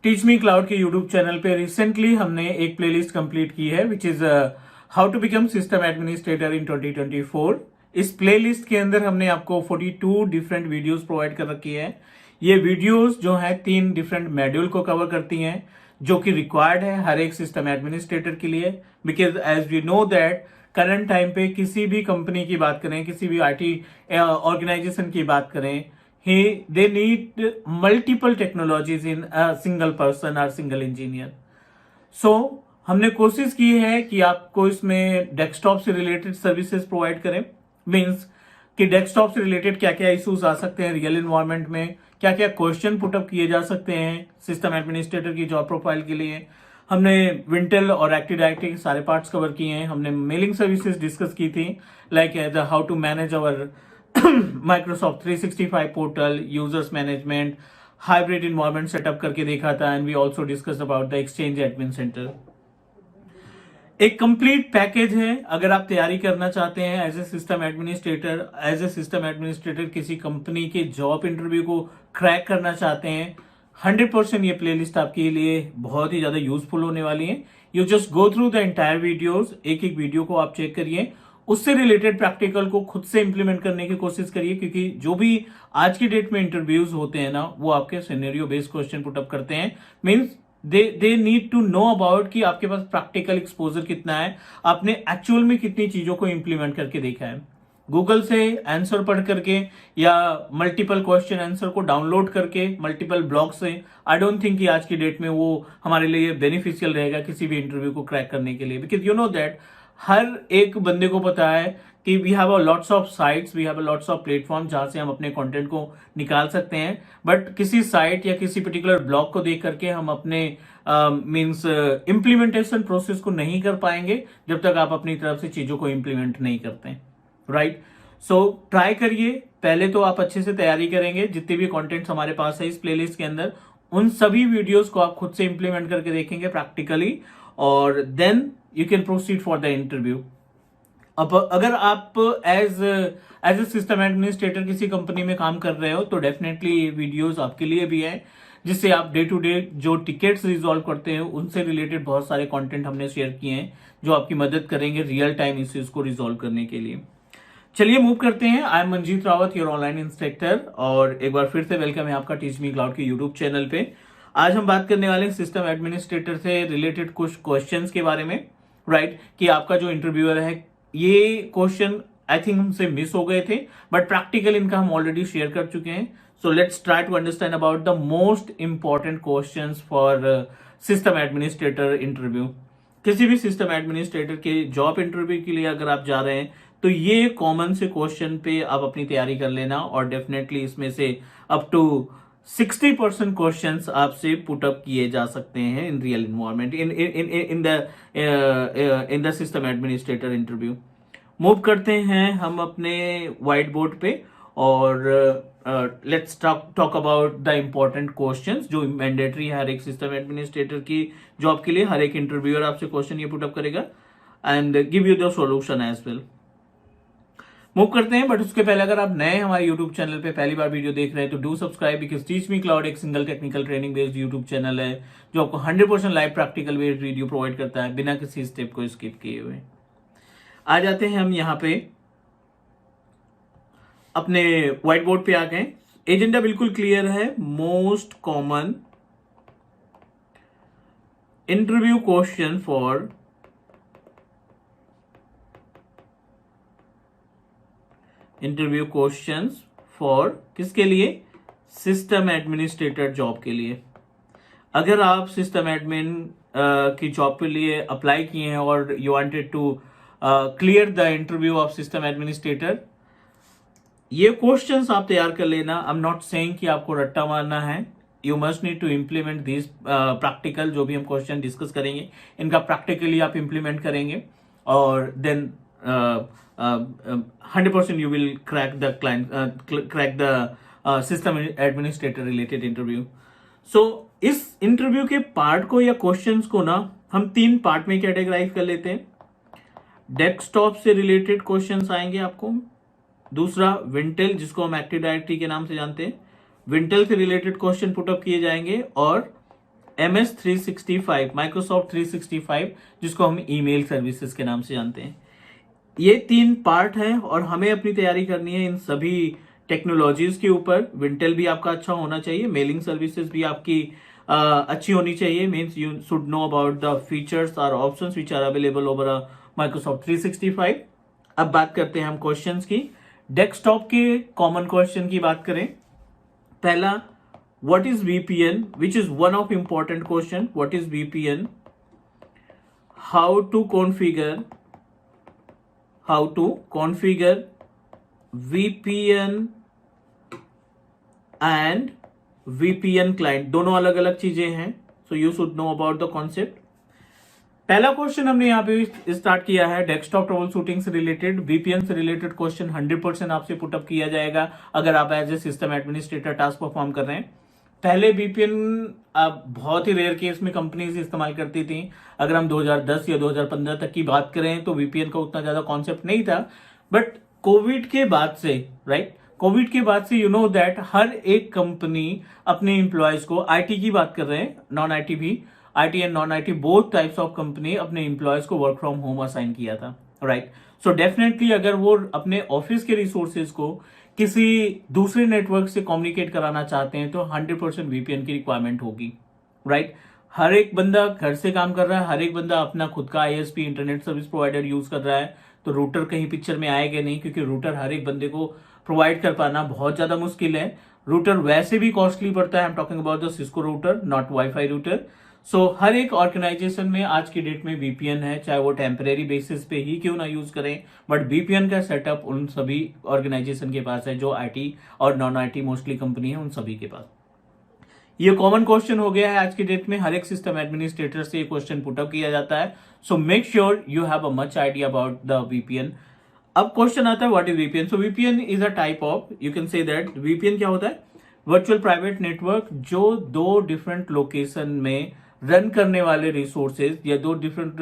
Teach Me Cloud के YouTube channel पे recently हमने एक प्लेलिस्ट कंप्लीट की है which is how to become system administrator in 2024। इस प्लेलिस्ट के अंदर हमने आपको 42 डिफरेंट वीडियोस प्रोवाइड कर रखी है। ये वीडियोस जो है 3 डिफरेंट मॉड्यूल को कवर करती हैं जो कि रिक्वायर्ड है हर एक सिस्टम एडमिनिस्ट्रेटर के लिए, because as we know that current time पे किसी भी कंपनी की बात करें, किसी भी आईटी ऑर्गेनाइजेशन की बात करें, they need multiple technologies in a single person or single engineer. So हमने कोशिश की है कि आपको इसमें डेस्कटॉप से रिलेटेड सर्विसेज प्रोवाइड करें। मींस कि डेस्कटॉप से रिलेटेड क्या क्या इश्यूज आ सकते हैं रियल एनवायरनमेंट में, क्या क्या क्वेश्चन पुटअप किए जा सकते हैं सिस्टम एडमिनिस्ट्रेटर की जॉब प्रोफाइल के लिए। हमने विंटेल और एक्टिव डायरेक्टरी के सारे पार्ट्स कवर किए हैं। हमने मेलिंग सर्विसेज डिस्कस की थी, like how to manage our Microsoft 365 portal, users management, hybrid environment setup करके देखा था, and we also discuss about the exchange admin centre. एक कंप्लीट पैकेज है अगर आप तैयारी करना चाहते हैं एज ए सिस्टम एडमिनिस्ट्रेटर किसी कंपनी के जॉब इंटरव्यू को क्रैक करना चाहते हैं। 100% ये प्लेलिस्ट आपके लिए बहुत ही ज्यादा यूजफुल होने वाली है। You just go through the entire videos, एक एक वीडियो को आप चेक करिए, उससे रिलेटेड प्रैक्टिकल को खुद से इंप्लीमेंट करने की कोशिश करिए, क्योंकि जो भी आज की डेट में इंटरव्यूज होते हैं ना, वो आपके सिनेरियो बेस्ड क्वेश्चन पुटअप करते हैं। Means they need to know about कि आपके पास प्रैक्टिकल एक्सपोजर कितना है, आपने एक्चुअल में कितनी चीजों को इंप्लीमेंट करके देखा है। गूगल से आंसर पढ़ करके या मल्टीपल क्वेश्चन आंसर को डाउनलोड करके मल्टीपल ब्लॉग से, आई डोंट थिंक कि आज की डेट में वो हमारे लिए बेनिफिशियल रहेगा किसी भी इंटरव्यू को क्रैक करने के लिए, बिकॉज यू नो दैट हर एक बंदे को पता है कि we have a lots of sites, we have a lots of platform जहां से हम अपने कंटेंट को निकाल सकते हैं, बट किसी साइट या किसी पर्टिकुलर ब्लॉग को देख करके हम अपने मींस इंप्लीमेंटेशन प्रोसेस को नहीं कर पाएंगे जब तक आप अपनी तरफ से चीजों को इंप्लीमेंट नहीं करते, राइट। सो ट्राई करिए, पहले तो आप अच्छे से तैयारी करेंगे, जितने भी कंटेंट्स हमारे पास है इस प्लेलिस्ट के अंदर उन सभी वीडियोस को आप खुद से इंप्लीमेंट करके देखेंगे प्रैक्टिकली, और then you can proceed for the interview. अब अगर आप एज ए सिस्टम एडमिनिस्ट्रेटर किसी कंपनी में काम कर रहे हो तो डेफिनेटली ये वीडियोस आपके लिए भी है, जिससे आप डे टू डे जो टिकेट्स रिजॉल्व करते हैं उनसे रिलेटेड बहुत सारे कंटेंट हमने शेयर किए हैं जो आपकी मदद करेंगे रियल टाइम इश्यूज को रिजॉल्व करने के लिए। चलिए मूव करते हैं। I am Manjeet Rawat, your online instructor, और एक बार फिर से वेलकम है आपका टीच मी क्लाउड के यूट्यूब चैनल पे। आज हम बात करने वाले हैं सिस्टम एडमिनिस्ट्रेटर से रिलेटेड कुछ क्वेश्चंस के बारे में, राइट। कि आपका जो इंटरव्यूअर है, ये क्वेश्चन आई थिंक हमसे मिस हो गए थे, बट प्रैक्टिकल इनका हम ऑलरेडी शेयर कर चुके हैं। So let's try to understand about the most important questions for system administrator interview. किसी भी सिस्टम एडमिनिस्ट्रेटर के जॉब इंटरव्यू के लिए अगर आप जा रहे हैं तो ये कॉमन से क्वेश्चन पे आप अपनी तैयारी कर लेना, और डेफिनेटली इसमें से अप टू 60% क्वेश्चंस आपसे पुटअप किए जा सकते हैं in real environment in the system administrator interview. Move करते हैं हम अपने व्हाइट बोर्ड पे, और let's talk about the important questions जो मैंडेटरी है हर एक सिस्टम एडमिनिस्ट्रेटर की जॉब के लिए। हर एक इंटरव्यूअर आपसे क्वेश्चन ये पुटअप करेगा and give you the solution as well. Move करते हैं, बट उसके पहले अगर आप नए हमारे यूट्यूब चैनल पे पहली बार वीडियो देख रहे हैं तो do subscribe, because Teach Me Cloud एक single technical training based YouTube channel है जो आपको 100% live practical based video provide करता है बिना किसी स्टेप को स्किप किए हुए। आ जाते हैं हम यहाँ पे अपने व्हाइट बोर्ड पे आ गए। एजेंडा बिल्कुल क्लियर है। Most common interview question for interview questions for किसके लिए? सिस्टम एडमिनिस्ट्रेटर जॉब के लिए। अगर आप सिस्टम एडमिन की जॉब के लिए अप्लाई किए हैं और you wanted to clear the interview of system administrator, ये क्वेश्चंस आप तैयार कर लेना। आई एम नॉट सेइंग कि आपको रट्टा मारना है, you must need to implement this practical. जो भी हम क्वेश्चन डिस्कस करेंगे इनका प्रैक्टिकली आप इम्प्लीमेंट करेंगे, और then 100% you will crack the system administrator related interview. So इस इंटरव्यू के पार्ट को या क्वेश्चंस को ना हम 3 पार्ट में कैटेगराइज कर लेते हैं। डेस्कटॉप से रिलेटेड क्वेश्चंस आएंगे आपको। दूसरा विंटेल, जिसको हम एक्टिव डायरेक्टरी के नाम से जानते हैं, विंटेल से रिलेटेड क्वेश्चन पुटअप किए जाएंगे। और MS365, माइक्रोसॉफ्ट 365, जिसको हम ईमेल सर्विसेज के नाम से जानते हैं। ये 3 पार्ट हैं और हमें अपनी तैयारी करनी है इन सभी टेक्नोलॉजीज के ऊपर। विंटेल भी आपका अच्छा होना चाहिए, मेलिंग सर्विसेज भी आपकी अच्छी होनी चाहिए। Means you should know about the features और options which are available over Microsoft 365। अब बात करते हैं हम क्वेश्चंस की। डेस्कटॉप के कॉमन क्वेश्चन की बात करें, पहला, what is VPN, which is one of important question. What is VPN, how to configure VPN and VPN client, दोनों अलग अलग चीजें हैं, so you should know about the concept. पहला क्वेश्चन हमने यहाँ पे स्टार्ट किया है डेस्कटॉप ट्रबल शूटिंग से रिलेटेड, VPN से रिलेटेड क्वेश्चन 100% आपसे पुटअप किया जाएगा अगर आप as a system administrator task perform कर रहे हैं। पहले VPN अब बहुत ही रेयर केस में कंपनीज इस्तेमाल करती थी। अगर हम 2010 या 2015 तक की बात करें तो VPN का उतना ज्यादा कॉन्सेप्ट नहीं था, बट कोविड के बाद से, राइट, कोविड के बाद से यू नो दैट हर एक कंपनी अपने एम्प्लॉयज को, IT की बात कर रहे हैं, नॉन IT भी, IT and non IT both types of company अपने एम्प्लॉयज को वर्क फ्रॉम होम असाइन किया था, राइट। सो डेफिनेटली अगर वो अपने ऑफिस के रिसोर्सेज को किसी दूसरे नेटवर्क से कम्युनिकेट कराना चाहते हैं तो 100% VPN की रिक्वायरमेंट होगी, राइट। हर एक बंदा घर से काम कर रहा है, हर एक बंदा अपना खुद का ISP internet service provider use कर रहा है, तो रूटर कहीं पिक्चर में आएगा नहीं, क्योंकि रूटर हर एक बंदे को प्रोवाइड कर पाना बहुत ज्यादा मुश्किल है। रूटर वैसे भी कॉस्टली पड़ता है, I am talking about the Cisco router, not wifi router. So हर एक ऑर्गेनाइजेशन में आज की डेट में VPN है, चाहे वो टेम्परेरी बेसिस पे ही क्यों ना यूज करें, बट VPN का सेटअप उन सभी ऑर्गेनाइजेशन के पास है जो IT और नॉन IT मोस्टली कंपनी है, उन सभी के पास। ये कॉमन क्वेश्चन हो गया है आज की डेट में, हर एक सिस्टम एडमिनिस्ट्रेटर से ये क्वेश्चन पुटअप किया जाता है। So make sure you have a much idea about the VPN। अब क्वेश्चन आता है what is VPN। So VPN is a type of, you can say that VPN क्या होता है, वर्चुअल प्राइवेट नेटवर्क, जो 2 डिफरेंट लोकेशन में run करने वाले रिसोर्सेज या 2 डिफरेंट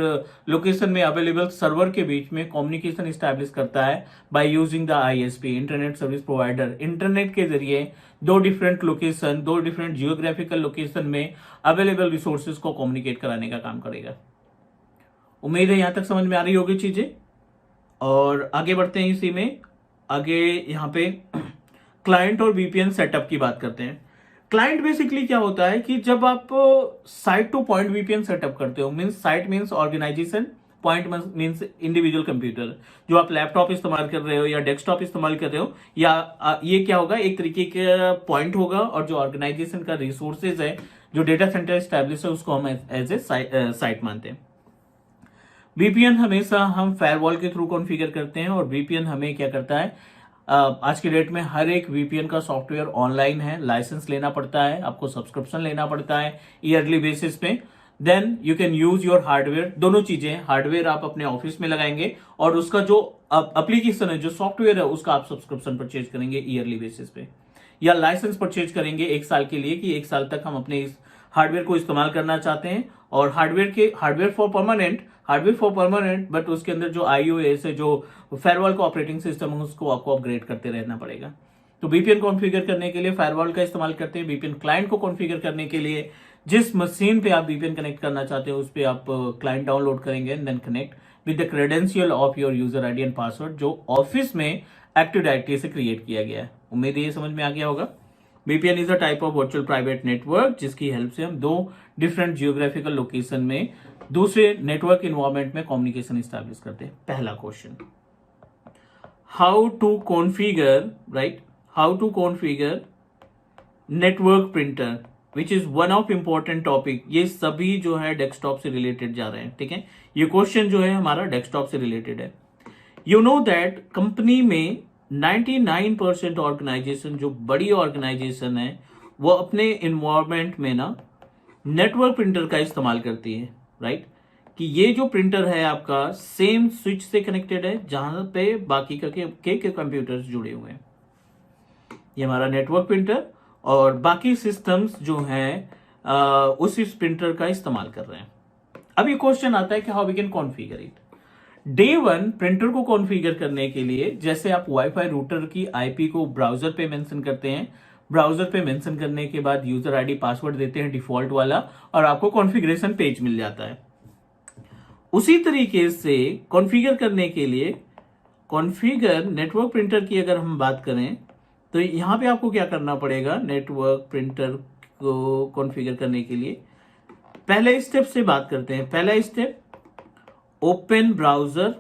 लोकेशन में अवेलेबल सर्वर के बीच में कम्युनिकेशन इस्टेब्लिश करता है by using the ISP, internet service provider. Internet के जरिए 2 different location, 2 different geographical location में अवेलेबल रिसोर्सेज को कम्युनिकेट कराने का काम करेगा। उम्मीद है यहां तक समझ में आ रही होगी चीजें, और आगे बढ़ते हैं इसी में। आगे यहाँ पे क्लाइंट और VPN सेटअप की बात करते हैं। क्लाइंट बेसिकली क्या होता है कि जब आप site to point VPN setup करते हो, means site means organisation, point means individual computer, जो आप लैपटॉप इस्तेमाल कर रहे हो या डेस्कटॉप इस्तेमाल कर रहे हो, या ये क्या होगा, एक तरीके का पॉइंट होगा, और जो ऑर्गेनाइजेशन का रिसोर्सेज है, जो डेटा सेंटर स्टैब्लिश है, उसको हम एज ए साइट मानते हैं। VPN हमेशा हम फायरवॉल के थ्रू कॉन्फ़िगर करते हैं, और VPN हमें क्या करता है, आज की डेट में हर एक VPN का सॉफ्टवेयर ऑनलाइन है, लाइसेंस लेना पड़ता है, आपको सब्सक्रिप्शन लेना पड़ता है ईयरली बेसिस पे। Then you can use your hardware, दोनों चीजें, हार्डवेयर आप अपने ऑफिस में लगाएंगे और उसका जो एप्लीकेशन है, जो सॉफ्टवेयर है, उसका आप सब्सक्रिप्शन परचेज करेंगे ईयरली बेसिस पे, या लाइसेंस परचेज करेंगे 1 साल के लिए कि 1 साल तक हम अपने इस हार्डवेयर को इस्तेमाल करना चाहते हैं। और हार्डवेयर फॉर परमानेंट, बट उसके अंदर जो iOS है, जो फायरवॉल का ऑपरेटिंग सिस्टम है, उसको आपको अपग्रेड करते रहना पड़ेगा। तो VPN कॉन्फ़िगर करने के लिए फायरवॉल का इस्तेमाल करते हैं। VPN क्लाइंट को कॉन्फ़िगर करने के लिए जिस मशीन पे आप VPN कनेक्ट करना चाहते हो उस पे आप क्लाइंट डाउनलोड करेंगे and then connect with the credential of your user ID and password, जो ऑफिस में एक्टिव डायरेक्टरी से क्रिएट किया गया है। उम्मीद है ये समझ में आ गया होगा। VPN is a type of virtual private network, जिसकी हेल्प से हम 2 डिफरेंट जियोग्राफिकल लोकेशन में दूसरे नेटवर्क इन्वायरमेंट में कम्युनिकेशन स्टैब्लिश करते हैं। पहला question, how to configure network printer, which is one of important topic. ये सभी जो है डेस्कटॉप से रिलेटेड जा रहे हैं, ठीक है। ये क्वेश्चन जो है हमारा डेस्कटॉप से रिलेटेड है। यू नो दैट कंपनी में 99% ऑर्गेनाइजेशन, जो बड़ी ऑर्गेनाइजेशन है, वो अपने इन्वायरमेंट में ना नेटवर्क प्रिंटर का इस्तेमाल करती है, राइट। कि ये जो प्रिंटर है आपका सेम स्विच से कनेक्टेड है जहां पे बाकी के कंप्यूटर्स जुड़े हुए हैं। ये हमारा नेटवर्क प्रिंटर, और बाकी सिस्टम्स जो हैं उस प्रिंटर का इस्तेमाल कर रहे हैं। अब ये क्वेश्चन आता है कि how we can configure it. Day 1 printer को कॉन्फ़िगर करने के लिए, जैसे आप वाईफाई रूटर की IP को ब्राउजर पे मेंशन करते हैं, ब्राउजर पे मेंशन करने के बाद यूजर आईडी पासवर्ड देते हैं डिफॉल्ट वाला, और आपको कॉन्फ़िगरेशन पेज मिल जाता है। उसी तरीके से कॉन्फ़िगर करने के लिए कॉन्फ़िगर नेटवर्क प्रिंटर की अगर हम बात करें तो यहां पे आपको क्या करना पड़ेगा, नेटवर्क प्रिंटर को कॉन्फ़िगर करने के लिए पहले स्टेप से बात करते हैं। पहला स्टेप, ओपन ब्राउजर,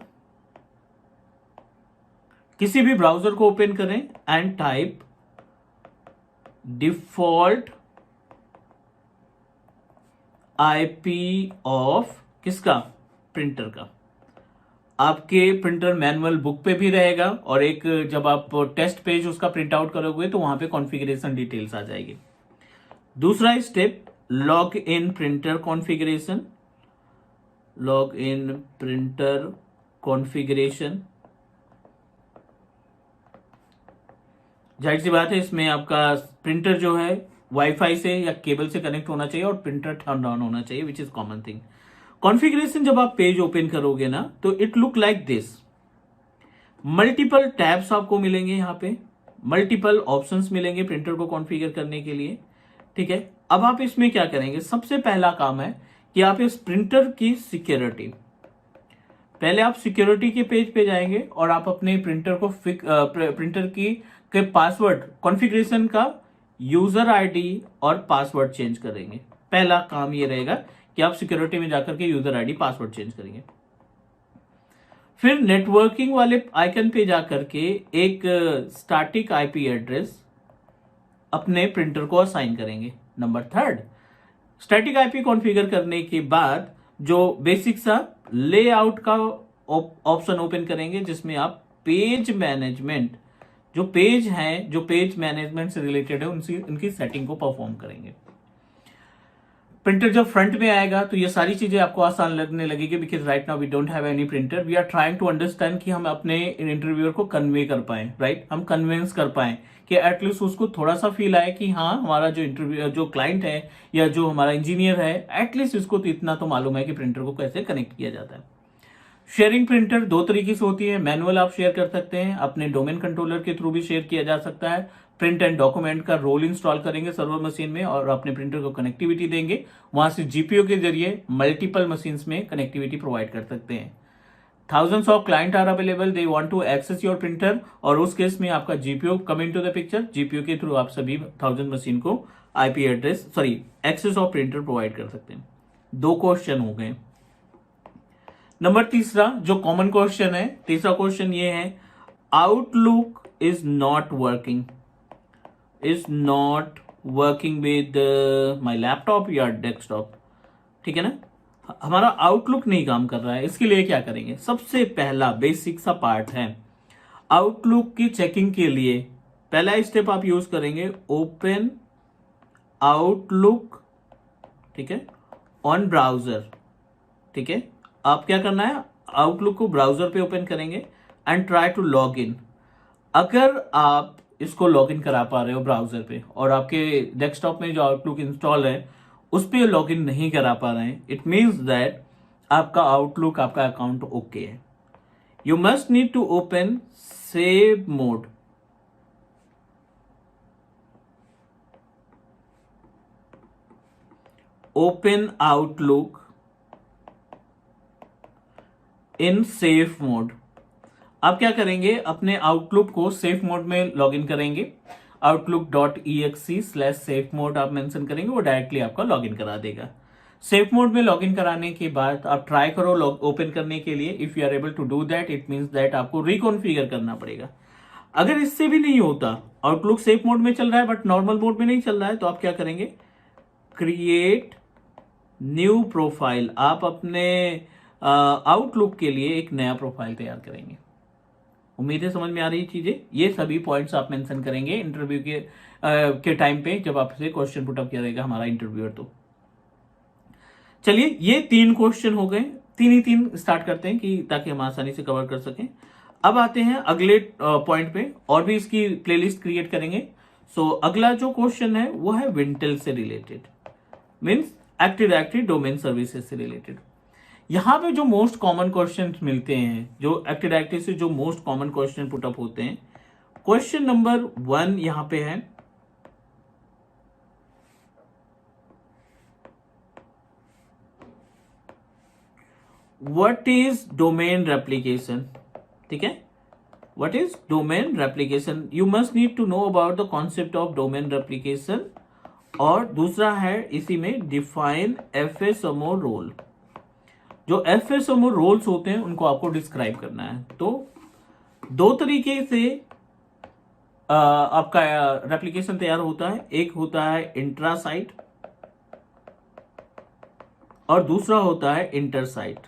किसी भी ब्राउजर को ओपन करें and type default IP of किसका, प्रिंटर का। आपके प्रिंटर मैनुअल बुक पे भी रहेगा, और एक जब आप टेस्ट पेज उसका प्रिंट आउट करोगे तो वहां पे कॉन्फ़िगरेशन डिटेल्स आ जाएगी। दूसरा step, log in printer configuration, log in printer configuration. जाहिर सी बात है, इसमें आपका प्रिंटर जो है वाईफाई से या केबल से कनेक्ट होना चाहिए और प्रिंटर टर्न ऑन होना चाहिए, which is common thing. Configuration जब आप पेज ओपन करोगे ना तो it look like this. Multiple tabs आपको मिलेंगे, यहाँ पे मल्टीपल ऑप्शंस मिलेंगे प्रिंटर को कॉन्फ़िगर करने के लिए, ठीक है। अब आप इसमें क्या करेंगे, सबसे पहला काम है कि आप इस प्रिंटर की सिक्योरिटी, पहले आप सिक्योरिटी के पेज पे जाएंगे और आप अपने प्रिंटर को प्रिंटर की के पासवर्ड कॉन्फ़िगरेशन का यूजर आईडी और पासवर्ड चेंज करेंगे। पहला काम ये रहेगा कि आप सिक्योरिटी में जाकर के यूजर आईडी पासवर्ड चेंज करेंगे। फिर नेटवर्किंग वाले आइकन पे जाकर के एक स्टैटिक आईपी एड्रेस अपने प्रिंटर को असाइन करेंगे। Number third, static IP configure करने के बाद जो बेसिक सा लेआउट का ऑप्शन ओपन करेंगे, जिसमें आप पेज मैनेजमेंट, जो पेज हैं, जो पेज मैनेजमेंट से रिलेटेड है, उनकी सेटिंग को परफॉर्म करेंगे। प्रिंटर जब फ्रंट में आएगा तो ये सारी चीजें आपको आसान लगने लगेगी, because right now we don't have any printer, we are trying to understand कि हम अपने इंटरव्यूअर को कन्वे कर पाए, राइट, हम कन्विंस कर पाए कि एटलीस्ट उसको थोड़ा सा फील आए कि हाँ, हमारा जो इंटरव्यू जो क्लाइंट है या जो हमारा इंजीनियर है, एटलीस्ट इसको तो इतना तो मालूम है कि प्रिंटर को कैसे कनेक्ट किया जाता है। शेयरिंग प्रिंटर दो तरीके से होती है, मैनुअल आप शेयर कर सकते हैं, अपने डोमेन कंट्रोलर के थ्रू भी शेयर किया जा सकता है। प्रिंट एंड डॉक्यूमेंट का रोल इंस्टॉल करेंगे सर्वर मशीन में और अपने प्रिंटर को कनेक्टिविटी देंगे, वहां से जीपीयू के जरिए मल्टीपल मशीन्स में कनेक्टिविटी प्रोवाइड कर सकते हैं। Thousands of client are available, they want to access your printer, और उस केस में आपका GPU come into the picture, GPU के थ्रू आप सभी 1000 मशीन को IP address access of printer provide कर सकते हैं। दो क्वेश्चन हो गए। नंबर तीसरा जो कॉमन क्वेश्चन है, तीसरा क्वेश्चन ये है, outlook is not working with my laptop या डेस्कटॉप, ठीक है ना, हमारा आउटलुक नहीं काम कर रहा है, इसके लिए क्या करेंगे। सबसे पहला बेसिक सा पार्ट है, आउटलुक की चेकिंग के लिए पहला स्टेप आप यूज करेंगे, ओपन आउटलुक, ठीक है, ऑन ब्राउजर, ठीक है। आप क्या करना है, आउटलुक को ब्राउजर पे ओपन करेंगे and try to log in. अगर आप इसको लॉग इन करा पा रहे हो ब्राउजर पे और आपके डेस्कटॉप में जो आउटलुक इंस्टॉल है उस पर लॉग इन नहीं करा पा रहे हैं, इट मीन्स दैट आपका आउटलुक, आपका अकाउंट ओके है। You must need to open save mode, open Outlook in safe mode. आप क्या करेंगे, अपने आउटलुक को सेफ मोड में लॉगिन करेंगे, outlook.exe/safe मोड आप मेंशन करेंगे, वो डायरेक्टली आपका लॉगिन करा देगा। सेफ मोड में लॉगिन कराने के बाद आप ट्राई करो ओपन करने के लिए, if you are able to do that, it means that आपको रिकॉन्फिगर करना पड़ेगा। अगर इससे भी नहीं होता, आउटलुक सेफ मोड में चल रहा है बट नॉर्मल मोड में नहीं चल रहा है, तो आप क्या करेंगे, क्रिएट न्यू प्रोफाइल, आप अपने आउटलुक के लिए एक नया प्रोफाइल तैयार करेंगे। उम्मीद है समझ में आ रही चीजें। ये सभी पॉइंट्स आप मेंशन करेंगे इंटरव्यू के टाइम पे, जब आपसे क्वेश्चन पुटअप किया जाएगा हमारा इंटरव्यूअर। तो चलिए, ये 3 क्वेश्चन हो गए, 3 ही 3 स्टार्ट करते हैं कि ताकि हम आसानी से कवर कर सकें। अब आते हैं अगले पॉइंट पे, और भी इसकी प्लेलिस्ट क्रिएट करेंगे। सो अगला जो क्वेश्चन है वो है विंटेल से related, means active directory domain services से रिलेटेड। यहां पे जो मोस्ट कॉमन क्वेश्चन मिलते हैं, जो एक्टिव डायरेक्टरी से जो मोस्ट कॉमन क्वेश्चन पुटअप होते हैं, क्वेश्चन नंबर 1 यहां पे है, व्हाट इज डोमेन रेप्लीकेशन, ठीक है, what is domain replication, you must need to know about the concept of domain replication. और दूसरा है इसी में डिफाइन एफएसएमओ रोल, जो एफएसएमओ रोल्स होते हैं उनको आपको डिस्क्राइब करना है। तो दो तरीके से आपका रेप्लीकेशन तैयार होता है, एक होता है इंट्रासाइट और दूसरा होता है इंटरसाइट,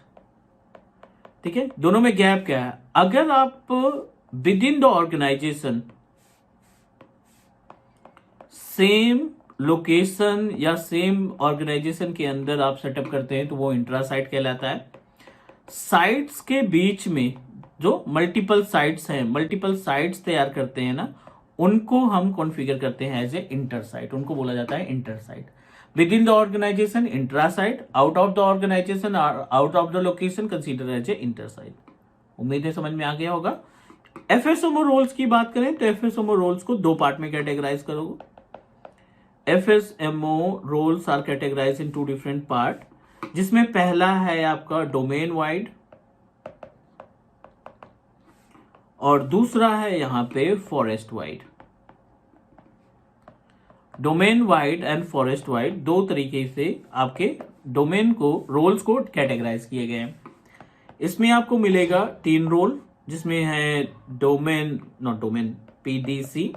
ठीक है। दोनों में गैप क्या है, अगर आप within the organisation same location या सेम ऑर्गेनाइजेशन के अंदर आप सेटअप करते हैं तो वो इंट्रासाइट कहलाता है। साइट्स के बीच में जो मल्टीपल साइट्स हैं, मल्टीपल साइट्स तैयार करते हैं ना, उनको हम कॉन्फ़िगर करते हैं एज ए इंटरसाइट, उनको बोला जाता है intersite. Within the organisation intrasite, out of the organisation, out of the location consider as a intersite. उम्मीद है समझ में आ गया होगा। एफएसएमओ रोल्स की बात करें तो एफएसएमओ रोल्स को दो पार्ट में कैटेगराइज करोगे। FSMO roles are categorized in two different part, जिसमें पहला है आपका डोमेन वाइड और दूसरा है यहां पे forest wide. Domain wide and forest wide दो तरीके से आपके डोमेन को, रोल्स को कैटेगराइज किए गए हैं। इसमें आपको मिलेगा 3 रोल, जिसमें है domain, not domain, PDC,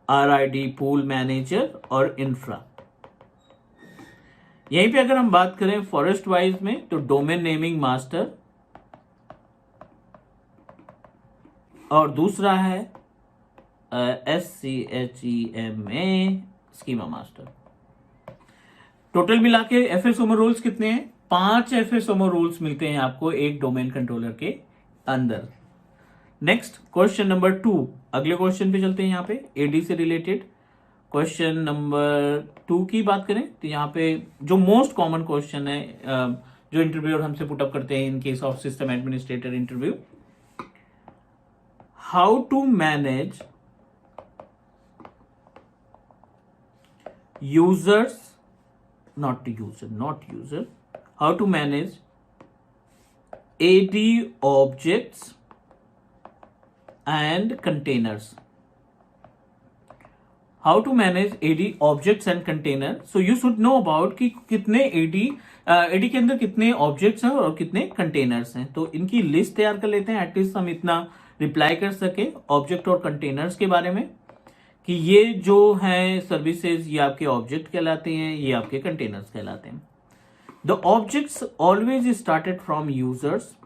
RID pool manager और इंफ्रा। यहीं पे अगर हम बात करें फॉरेस्ट वाइज में तो डोमेन नेमिंग मास्टर और दूसरा है SCHEMA स्कीमा मास्टर। टोटल मिला के एफएसएमओ रोल्स कितने हैं? 5 एफएसएमओ रोल्स मिलते हैं आपको एक डोमेन कंट्रोलर के अंदर। नेक्स्ट क्वेश्चन नंबर 2, अगले क्वेश्चन पे चलते हैं। यहाँ पे एडी से रिलेटेड क्वेश्चन नंबर 2 की बात करें तो यहाँ पे जो मोस्ट कॉमन क्वेश्चन है जो इंटरव्यूअर हमसे पुटअप करते हैं in case of system administrator interview, how to manage users, not user, how to manage AD objects and containers. How to manage AD objects and container? So you should know about कि कितने AD के अंदर कितने objects हैं और कितने containers हैं। तो इनकी लिस्ट तैयार कर लेते हैं, एटलीस्ट हम इतना रिप्लाई कर सके ऑब्जेक्ट और कंटेनर्स के बारे में कि ये जो हैं सर्विसेज ये आपके ऑब्जेक्ट कहलाते हैं, ये आपके कंटेनर्स कहलाते हैं। The objects always started from users,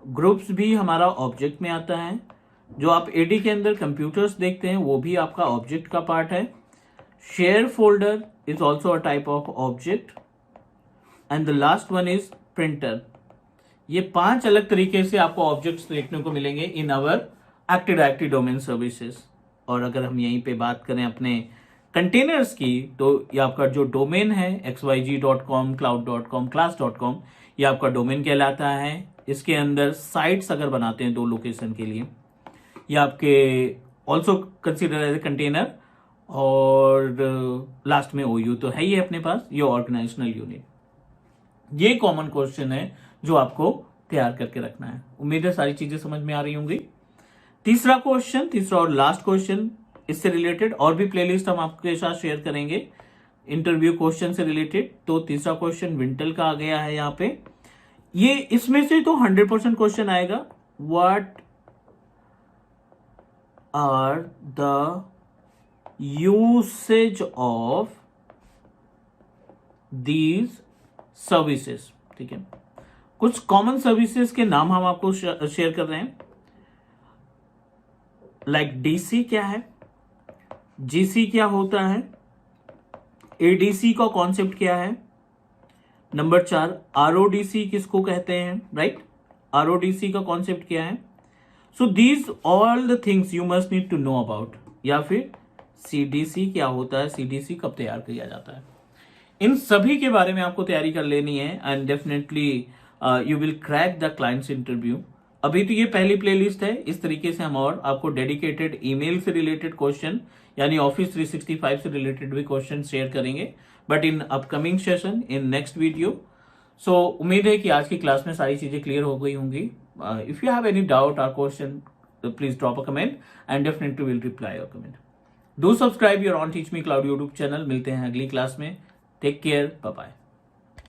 groups भी हमारा ऑब्जेक्ट में आता है। जो आप एडी के अंदर कंप्यूटर्स देखते हैं वो भी आपका ऑब्जेक्ट का पार्ट है। Share folder is also a type of object and the last one is printer. ये 5 अलग तरीके से आपको ऑब्जेक्ट्स देखने को मिलेंगे in our active directory domain services. और अगर हम यहीं पे बात करें अपने कंटेनर्स की तो ये आपका जो डोमेन है xyg.com, cloud.com, class.com, ये आपका डोमेन कहलाता है। इसके अंदर साइट्स अगर बनाते हैं 2 लोकेशन के लिए, ये आपके also consider as a container. और लास्ट में OU तो है ही अपने पास, ये ऑर्गेनाइजेशनल यूनिट। ये कॉमन क्वेश्चन है जो आपको तैयार करके रखना है। उम्मीद है सारी चीजें समझ में आ रही होंगी। तीसरा क्वेश्चन, तीसरा और लास्ट क्वेश्चन, इससे रिलेटेड और भी प्लेलिस्ट हम आपके साथ शेयर करेंगे इंटरव्यू क्वेश्चन से रिलेटेड। तो तीसरा क्वेश्चन विंटल का आ गया है यहाँ पे। ये इसमें से तो 100% क्वेश्चन आएगा, what are the usage of these services, ठीक है। कुछ कॉमन सर्विसेज के नाम हम आपको शेयर कर रहे हैं। लाइक डीसी क्या है, जीसी क्या होता है, एडीसी का कॉन्सेप्ट क्या है, नंबर 4 आरओडीसी किसको कहते हैं, राइट, आरओडीसी का कॉन्सेप्ट क्या है। So these all the things you must need to know about. या फिर सीडीसी क्या होता है, सीडीसी कब तैयार किया जाता है, इन सभी के बारे में आपको तैयारी कर लेनी है and definitely you will crack the clients interview. अभी तो ये पहली प्लेलिस्ट है, इस तरीके से हम और आपको डेडिकेटेड ईमेल से रिलेटेड क्वेश्चन यानी ऑफिस 365 से रिलेटेड भी क्वेश्चन शेयर करेंगे, but in upcoming session in next video. So उम्मीद है कि आज की क्लास में सारी चीजें क्लियर हो गई होंगी. If you have any doubt or question, please drop a comment and definitely will reply your comment. Do subscribe your own Teach Me Cloud YouTube channel. मिलते हैं अगली क्लास में. Take care. Bye bye.